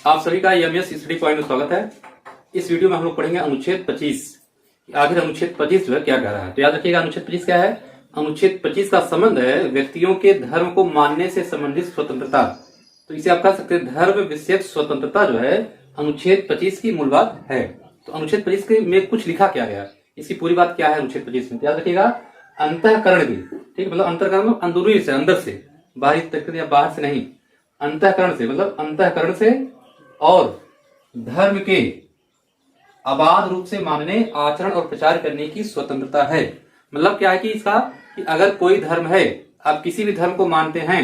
आप सभी का एमएस स्टडी पॉइंट में स्वागत है। इस वीडियो में हम लोग पढ़ेंगे अनुच्छेद 25। आखिर अनुच्छेद 25 जो है क्या कह रहा है। तो याद रखिएगा अनुच्छेद 25 क्या है। अनुच्छेद 25 का संबंध है व्यक्तियों के धर्म को मानने से संबंधित स्वतंत्रता। तो इसे आप कह सकते हैं धर्म विषयक स्वतंत्रता जो है अनुच्छेद 25 की मूल बात है। तो अनुच्छेद 25 के में कुछ लिखा क्या गया, इसकी पूरी बात क्या है अनुच्छेद 25 में। याद रखिएगा अंतःकरण की, ठीक, मतलब अंतःकरण में अंदरूनी से, अंदर से, बाहरी तरीके या बाहर से नहीं, अंतःकरण से, मतलब अंतःकरण से और धर्म के अबाध रूप से मानने, आचरण और प्रचार करने की स्वतंत्रता है। मतलब क्या है कि इसका कि अगर कोई धर्म है, आप किसी भी धर्म को मानते हैं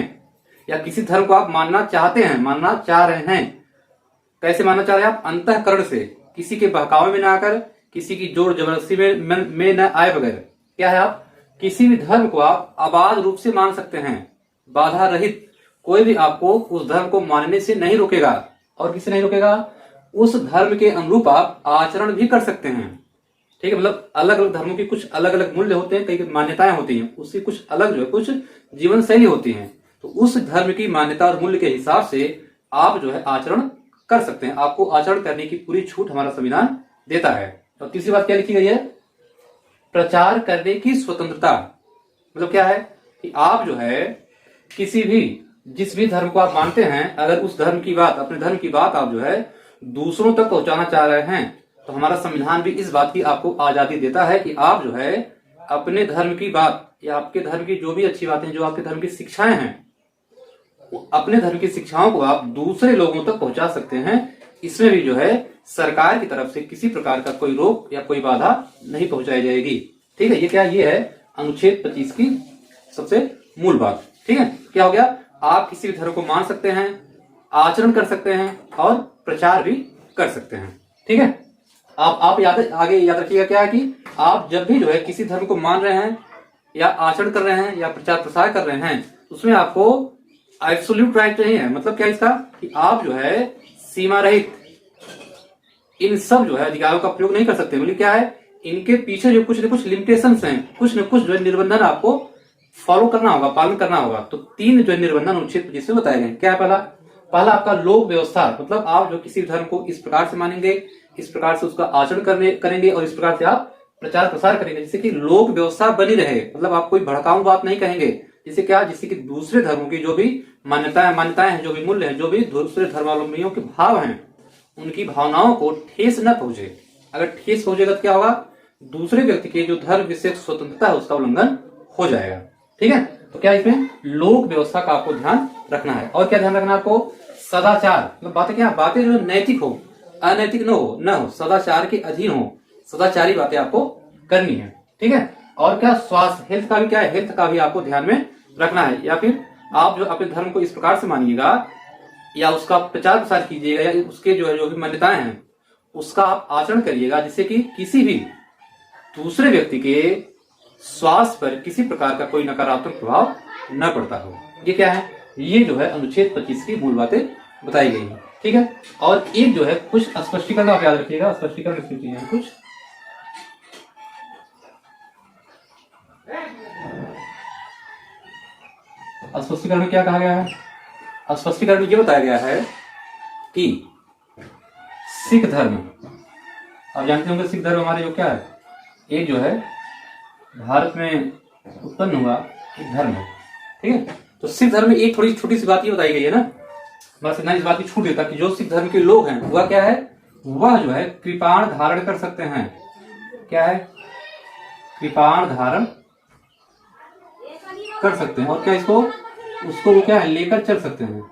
या किसी धर्म को आप मानना चाहते हैं, मानना चाह रहे हैं, कैसे मानना चाह रहे हैं आप? अंतःकरण से, किसी के बहकावे में ना आकर, किसी की जोर जबरदस्ती में न आए बगैर क्या है, आप किसी भी धर्म को आप अबाध रूप से मान सकते हैं, बाधा रहित। कोई भी आपको उस धर्म को मानने से नहीं रोकेगा और किसी नहीं रोकेगा। उस धर्म के अनुरूप आप आचरण भी कर सकते हैं, ठीक है। मतलब अलग अलग धर्मों की कुछ अलग अलग मूल्य होते हैं, कई मान्यताएं होती हैं, उसकी कुछ अलग जो है कुछ जीवन शैली होती है। तो उस धर्म की मान्यता और मूल्य के हिसाब से आप जो है आचरण कर सकते हैं। आपको आचरण करने की पूरी छूट हमारा संविधान देता है। और तीसरी बात क्या लिखी गई है? प्रचार करने की स्वतंत्रता। मतलब क्या है कि आप जो है किसी भी, जिस भी धर्म को आप मानते हैं, अगर उस धर्म की बात, अपने धर्म की बात आप जो है दूसरों तक पहुंचाना चाह रहे हैं, तो हमारा संविधान भी इस बात की आपको आजादी देता है कि आप जो है अपने धर्म की बात या आपके धर्म की जो भी अच्छी बातें, जो आपके धर्म की शिक्षाएं हैं, अपने धर्म की शिक्षाओं को आप दूसरे लोगों तक पहुंचा सकते हैं। इसमें भी जो है सरकार की तरफ से किसी प्रकार का कोई रोक या कोई बाधा नहीं पहुंचाई जाएगी, ठीक है। ये क्या, ये है अनुच्छेद 25 की सबसे मूल बात, ठीक है। क्या हो गया? आप किसी भी धर्म को मान सकते हैं, आचरण कर सकते हैं और प्रचार भी कर सकते हैं, ठीक है। आप आगे याद रखिएगा क्या है कि आप जब भी जो है किसी धर्म को मान रहे हैं या आचरण कर रहे हैं या प्रचार प्रसार कर रहे हैं, उसमें आपको एब्सोल्यूट राइट नहीं है। मतलब क्या इसका कि आप जो है सीमा रहित इन सब जो है अधिकारों का प्रयोग नहीं कर सकते। बोलिए क्या है, इनके पीछे जो कुछ न कुछ लिमिटेशंस हैं, कुछ न कुछ जो है निर्बंधन आपको फॉलो करना होगा, पालन करना होगा। तो 3 जो निर्बंधन अनुच्छेद 25 में बताए गए। क्या है? पहला आपका लोक व्यवस्था। मतलब आप जो किसी धर्म को इस प्रकार से मानेंगे, इस प्रकार से उसका आचरण करेंगे और इस प्रकार से आप प्रचार प्रसार करेंगे जिससे कि लोक व्यवस्था बनी रहे। मतलब आप कोई भड़काऊ बात नहीं कहेंगे, जिससे क्या, जिससे कि दूसरे धर्मों की जो भी मान्यताएं हैं, जो भी मूल्य हैं, जो भी दूसरे धर्मावलंबियों के भाव हैं, उनकी भावनाओं को ठेस न पहुंचे। अगर ठेस पहुंचेगा तो क्या होगा? दूसरे व्यक्ति के जो धर्म विषयक स्वतंत्रता है उसका उल्लंघन हो जाएगा, ठीक है। तो क्या इसमें लोक व्यवस्था का आपको ध्यान रखना है। और क्या ध्यान रखना है आपको? सदाचार। मतलब बातें क्या, बातें जो नैतिक हो, अनैतिक न हो, सदाचार के अधीन हो, सदाचारी बातें आपको करनी है, ठीक है। और क्या, स्वास्थ्य, हेल्थ का भी क्या है, हेल्थ का भी आपको ध्यान में रखना है। या फिर आप जो अपने धर्म को इस प्रकार से मानिएगा या उसका प्रचार प्रसार कीजिएगा या उसके जो भी मान्यताएं हैं उसका आप आचरण करिएगा जिससे कि किसी भी दूसरे व्यक्ति के स्वास्थ्य पर किसी प्रकार का कोई नकारात्मक प्रभाव न पड़ता हो। ये क्या है? ये जो है अनुच्छेद 25 की मूल बातें बताई गई हैं, ठीक है। और एक जो है कुछ स्पष्टीकरण आप याद रखिएगा, स्पष्टीकरण इसमें चाहिए कुछ। स्पष्टीकरण में क्या कहा गया है? स्पष्टीकरण में ये बताया गया है कि सिख धर्म, आप जानते होंगे सिख धर्म हमारे जो क्या है, एक जो है भारत में उत्पन्न हुआ एक धर्म है, ठीक है। तो सिख धर्म में एक थोड़ी छोटी सी बात ये बताई गई है ना, बस इतना इस बात की छूट देता कि जो सिख धर्म के लोग हैं वह क्या है, वह जो है कृपाण धारण कर सकते हैं। क्या है? कृपाण धारण कर सकते हैं। और क्या इसको, उसको वो क्या है, लेकर चल सकते हैं,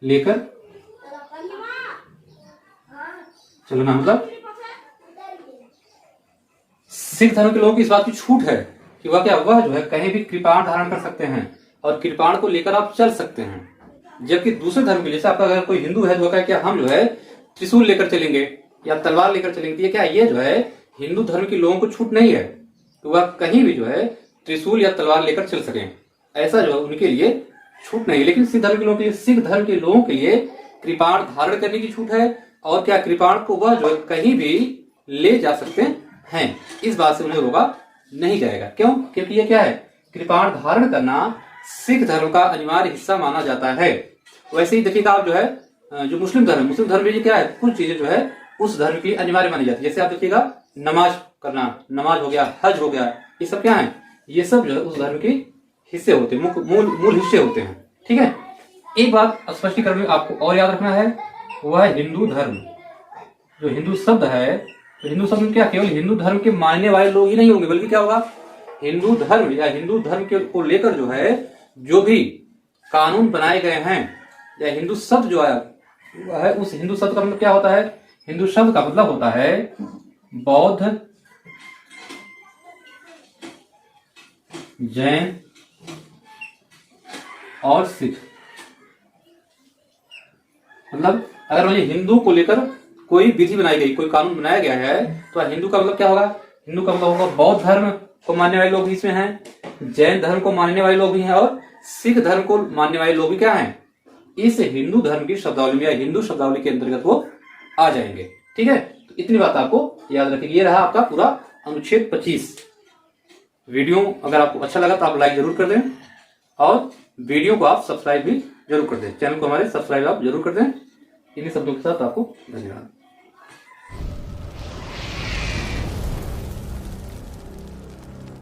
लेकर चलना। मतलब सिख धर्म के लोगों की इस बात की छूट है कि वह क्या, वह जो है कहीं भी कृपाण धारण कर सकते हैं और कृपाण को लेकर आप चल सकते हैं। जबकि दूसरे धर्म के, जैसे आपका अगर कोई हिंदू है तो क्या क्या हम जो है त्रिशूल लेकर चलेंगे या तलवार लेकर चलेंगे। ये क्या, ये जो है हिंदू धर्म के लोगों को छूट नहीं है तो वह कहीं भी जो है त्रिशूल या तलवार लेकर चल सकें, ऐसा जो है उनके लिए छूट नहीं है। लेकिन सिख धर्म के लोगों के लिए, सिख धर्म के लोगों के लिए कृपाण धारण करने की छूट है। और क्या, कृपाण को वह जो है कहीं भी ले जा सकते हैं, इस बात से उन्हें रोका नहीं जाएगा। क्यों? क्योंकि ये क्या है, कृपाण धारण करना सिख धर्म का अनिवार्य हिस्सा माना जाता है। वैसे ही देखिएगा आप जो है जो मुस्लिम धर्म में क्या है, कुछ चीजें जो है उस धर्म के लिए अनिवार्य मानी जाती है। जैसे आप देखिएगा नमाज करना, नमाज हो गया, हज हो गया, ये सब क्या है, ये सब जो है उस धर्म के हिस्से होते हैं, मूल हिस्से होते हैं। ठीक है, एक बात स्पष्टीकरण में आपको और याद रखना है, वह है हिंदू धर्म। जो हिंदू शब्द है, तो हिंदू शब्द में क्या केवल हिंदू धर्म के मानने वाले लोग ही नहीं होंगे, बल्कि क्या होगा, हिंदू धर्म या हिंदू धर्म के को लेकर जो है जो भी कानून बनाए गए हैं, या हिंदू शब्द जो है उस हिंदू शब्द का मतलब क्या होता है, हिंदू शब्द का मतलब होता है बौद्ध, जैन और सिख। मतलब अगर मुझे हिंदू को लेकर कोई विधि बनाई गई, कोई कानून बनाया गया है, तो हिंदू का मतलब क्या होगा, हिंदू का मतलब होगा बौद्ध धर्म को मानने वाले लोग भी इसमें हैं, जैन धर्म को मानने वाले लोग भी हैं, और सिख धर्म को मानने वाले लोग भी क्या हैं, इस हिंदू धर्म की शब्दावली में या हिंदू शब्दावली के अंतर्गत वो आ जाएंगे। ठीक है, तो इतनी बात आपको याद रखिए। ये रहा आपका पूरा अनुच्छेद 25। वीडियो अगर आपको अच्छा लगा तो आप लाइक जरूर कर दें, और वीडियो को आप सब्सक्राइब भी जरूर कर दें, चैनल को हमारे सब्सक्राइब आप जरूर कर दें। इन्हीं शब्दों के साथ आपको धन्यवाद।